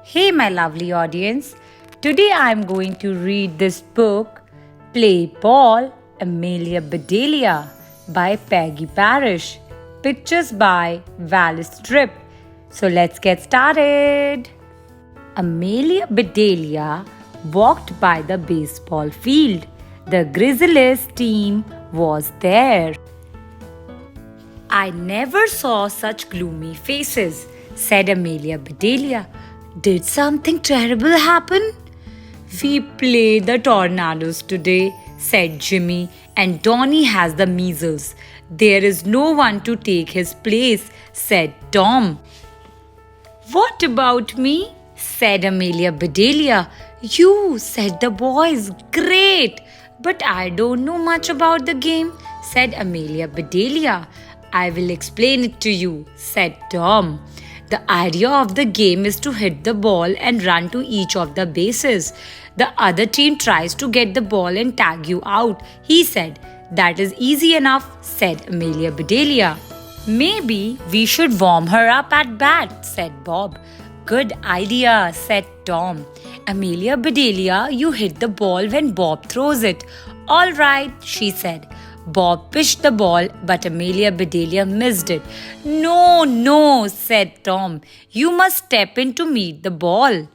Hey, my lovely audience. Today I am going to read this book, Play Ball, Amelia Bedelia by Peggy Parish. Pictures by Valis Tripp. So let's get started. Amelia Bedelia walked by the baseball field. The Grizzlies team was there. I never saw such gloomy faces, said Amelia Bedelia. Did something terrible happen? We play the Tornadoes today, said Jimmy, and Donnie has the measles. There is no one to take his place, said Tom. What about me? Said Amelia Bedelia. You, said the boys. Great! But I don't know much about the game, said Amelia Bedelia. I will explain it to you, said Tom. The idea of the game is to hit the ball and run to each of the bases. The other team tries to get the ball and tag you out, he said. That is easy enough, said Amelia Bedelia. Maybe we should warm her up at bat, said Bob. Good idea, said Tom. Amelia Bedelia, you hit the ball when Bob throws it. All right, she said. Bob pitched the ball, but Amelia Bedelia missed it. No, said Tom. You must step in to meet the ball.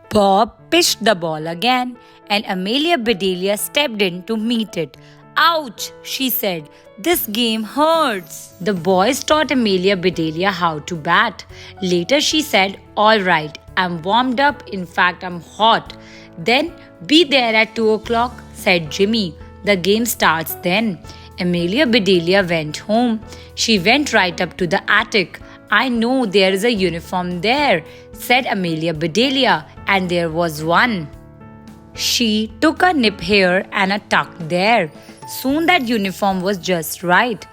Bob pitched the ball again, and Amelia Bedelia stepped in to meet it. Ouch, she said. This game hurts. The boys taught Amelia Bedelia how to bat. Later she said, all right, I'm warmed up. In fact, I'm hot. Then be there at 2 o'clock, said Jimmy. The game starts then. Amelia Bedelia went home. She went right up to the attic. I know there is a uniform there, said Amelia Bedelia, and there was one. She took a nip here and a tuck there. Soon that uniform was just right.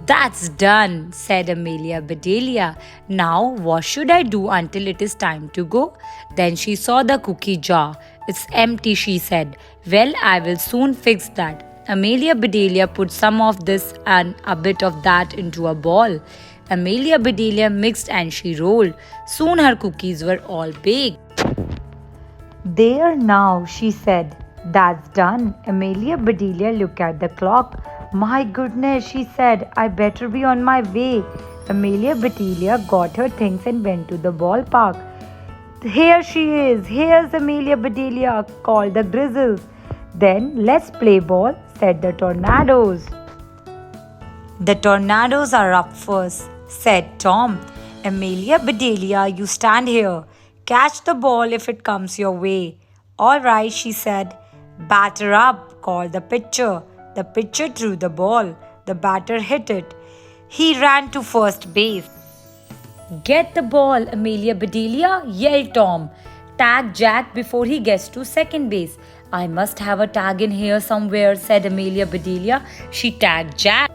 That's done, said Amelia Bedelia. Now what should I do until it is time to go? Then she saw the cookie jar. It's empty, she said. Well, I will soon fix that. Amelia Bedelia put some of this and a bit of that into a ball. Amelia Bedelia mixed and she rolled. Soon her cookies were all baked. There now, she said. That's done. Amelia Bedelia looked at the clock. My goodness, she said. I better be on my way. Amelia Bedelia got her things and went to the ballpark. Here she is. Here's Amelia Bedelia, called the Grizzlies. Then let's play ball, said the Tornadoes. The Tornadoes are up first, said Tom. Amelia Bedelia, you stand here. Catch the ball if it comes your way. All right, she said. Batter up, called the pitcher. The pitcher threw the ball. The batter hit it. He ran to first base. Get the ball, Amelia Bedelia, yelled Tom. Tag Jack before he gets to second base. I must have a tag in here somewhere, said Amelia Bedelia. She tagged Jack.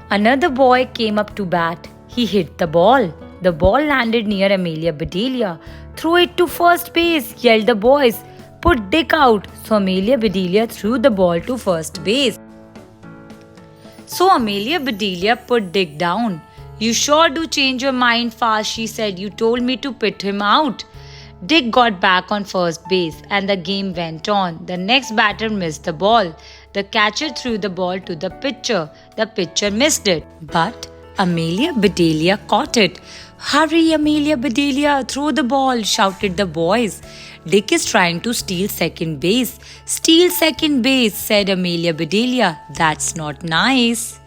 Another boy came up to bat. He hit the ball. The ball landed near Amelia Bedelia. Throw it to first base, yelled the boys. Put Dick out. So Amelia Bedelia threw the ball to first base. So Amelia Bedelia put Dick down. You sure do change your mind fast, she said. You told me to put him out. Dick got back on first base and the game went on. The next batter missed the ball. The catcher threw the ball to the pitcher. The pitcher missed it. But Amelia Bedelia caught it. Hurry, Amelia Bedelia, throw the ball, shouted the boys. Dick is trying to steal second base. Steal second base, said Amelia Bedelia. That's not nice.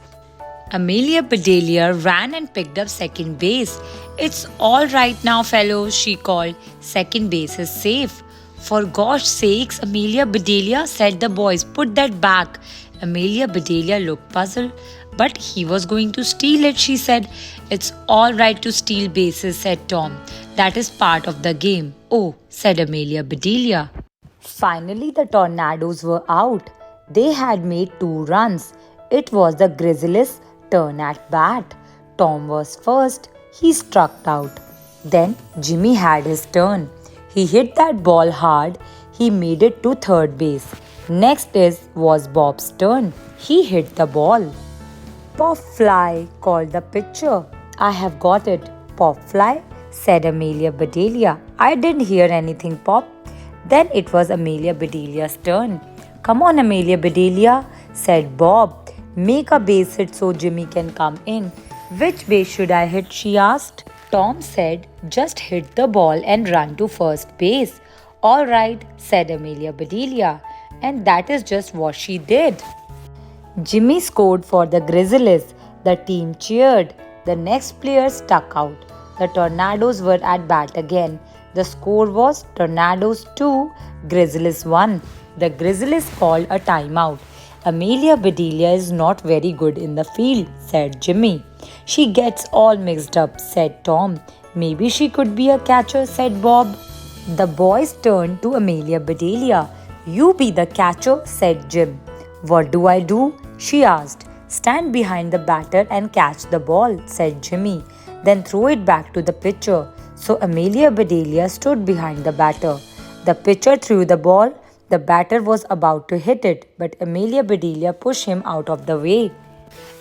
Amelia Bedelia ran and picked up second base. It's all right now, fellows, she called. Second base is safe. For gosh sakes, Amelia Bedelia, said the boys. Put that back. Amelia Bedelia looked puzzled. But he was going to steal it, she said. It's all right to steal bases, said Tom. That is part of the game. Oh, said Amelia Bedelia. Finally, the Tornadoes were out. They had made 2 runs. It was the Grizzlies' turn at bat. Tom was first. He struck out. Then Jimmy had his turn. He hit that ball hard. He made it to third base. Next was Bob's turn. He hit the ball. Pop fly, called the pitcher. I have got it. Pop fly? said Amelia Bedelia. I didn't hear anything pop. Then it was Amelia Bedelia's turn. Come on, Amelia Bedelia, said Bob. Make a base hit so Jimmy can come in. Which base should I hit? She asked. Tom said, just hit the ball and run to first base. All right, said Amelia Bedelia. And that is just what she did. Jimmy scored for the Grizzlies. The team cheered. The next player stuck out. The Tornadoes were at bat again. The score was Tornadoes 2, Grizzlies 1. The Grizzlies called a timeout. Amelia Bedelia is not very good in the field, said Jimmy. She gets all mixed up, said Tom. Maybe she could be a catcher, said Bob. The boys turned to Amelia Bedelia. You be the catcher, said Jim. What do I do? She asked. Stand behind the batter and catch the ball, said Jimmy. Then throw it back to the pitcher. So Amelia Bedelia stood behind the batter. The pitcher threw the ball. The batter was about to hit it, but Amelia Bedelia pushed him out of the way.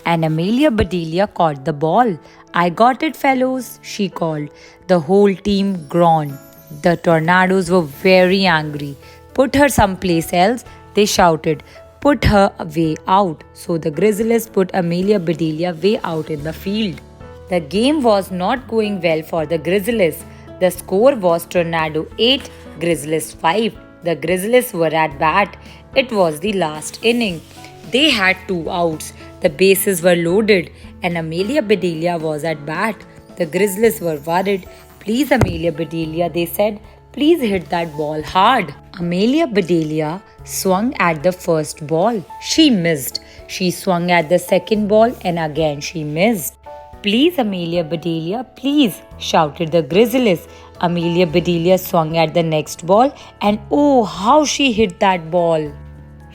And Amelia Bedelia caught the ball. I got it, fellows, she called. The whole team groaned. The Tornadoes were very angry. Put her someplace else, they shouted. Put her way out. So the Grizzlies put Amelia Bedelia way out in the field. The game was not going well for the Grizzlies. The score was Tornado 8, Grizzlies 5. The Grizzlies were at bat. It was the last inning. They had 2 outs. The bases were loaded and Amelia Bedelia was at bat. The Grizzlies were worried. Please, Amelia Bedelia, they said. Please hit that ball hard. Amelia Bedelia swung at the first ball. She missed. She swung at the second ball and again she missed. Please, Amelia Bedelia, please, shouted the Grizzlies. Amelia Bedelia swung at the next ball and oh, how she hit that ball.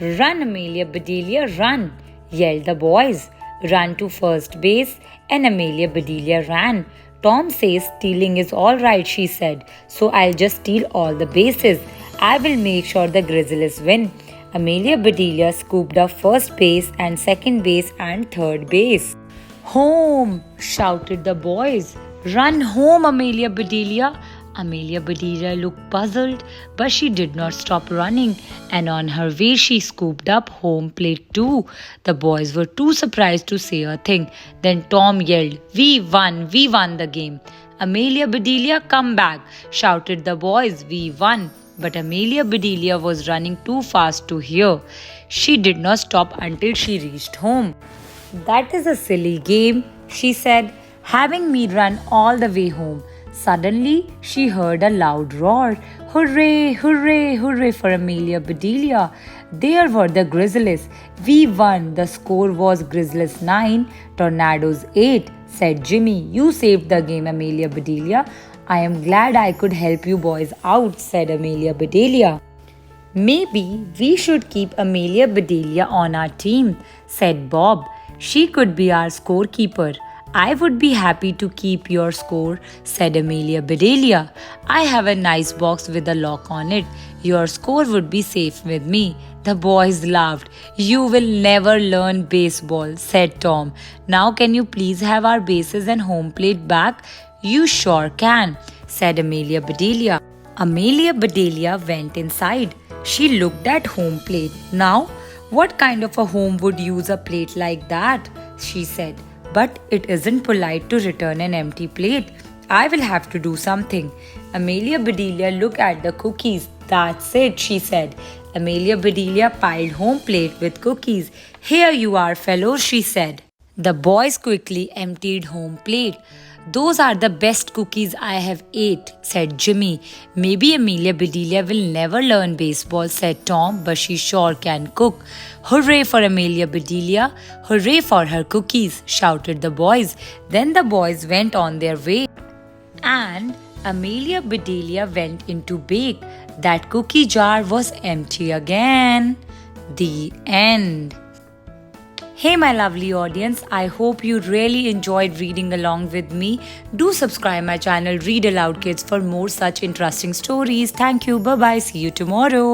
Run, Amelia Bedelia, run, yelled the boys. Run to first base and Amelia Bedelia ran. Tom says stealing is all right, she said, so I'll just steal all the bases. I will make sure the Grizzlies win. Amelia Bedelia scooped up first base and second base and third base. Home, shouted the boys. Run home, Amelia Bedelia. Amelia Bedelia looked puzzled, but she did not stop running, and on her way she scooped up home plate too. The boys were too surprised to say a thing. Then Tom yelled, we won the game. Amelia Bedelia, come back, shouted the boys. We won. But Amelia Bedelia was running too fast to hear. She did not stop until she reached home. That is a silly game, she said, having me run all the way home. Suddenly, she heard a loud roar. Hooray, hooray, hooray for Amelia Bedelia. There were the Grizzlies. We won. The score was Grizzlies 9, Tornadoes 8, said Jimmy. You saved the game, Amelia Bedelia. I am glad I could help you boys out, said Amelia Bedelia. Maybe we should keep Amelia Bedelia on our team, said Bob. She could be our scorekeeper. I would be happy to keep your score, said Amelia Bedelia. I have a nice box with a lock on it. Your score would be safe with me. The boys laughed. You will never learn baseball, said Tom. Now can you please have our bases and home plate back? You sure can, said Amelia Bedelia. Amelia Bedelia went inside. She looked at home plate. Now, what kind of a home would use a plate like that? She said. But it isn't polite to return an empty plate. I will have to do something. Amelia Bedelia looked at the cookies. That's it, she said. Amelia Bedelia piled home plate with cookies. Here you are, fellows, she said. The boys quickly emptied home plate. Those are the best cookies I have ate, said Jimmy. Maybe Amelia Bedelia will never learn baseball, said Tom, but she sure can cook. Hooray for Amelia Bedelia! Hooray for her cookies, shouted the boys. Then the boys went on their way. And Amelia Bedelia went into bake. That cookie jar was empty again. The end. Hey my lovely audience, I hope you really enjoyed reading along with me. Do subscribe my channel Read Aloud Kids for more such interesting stories. Thank you. Bye bye. See you tomorrow.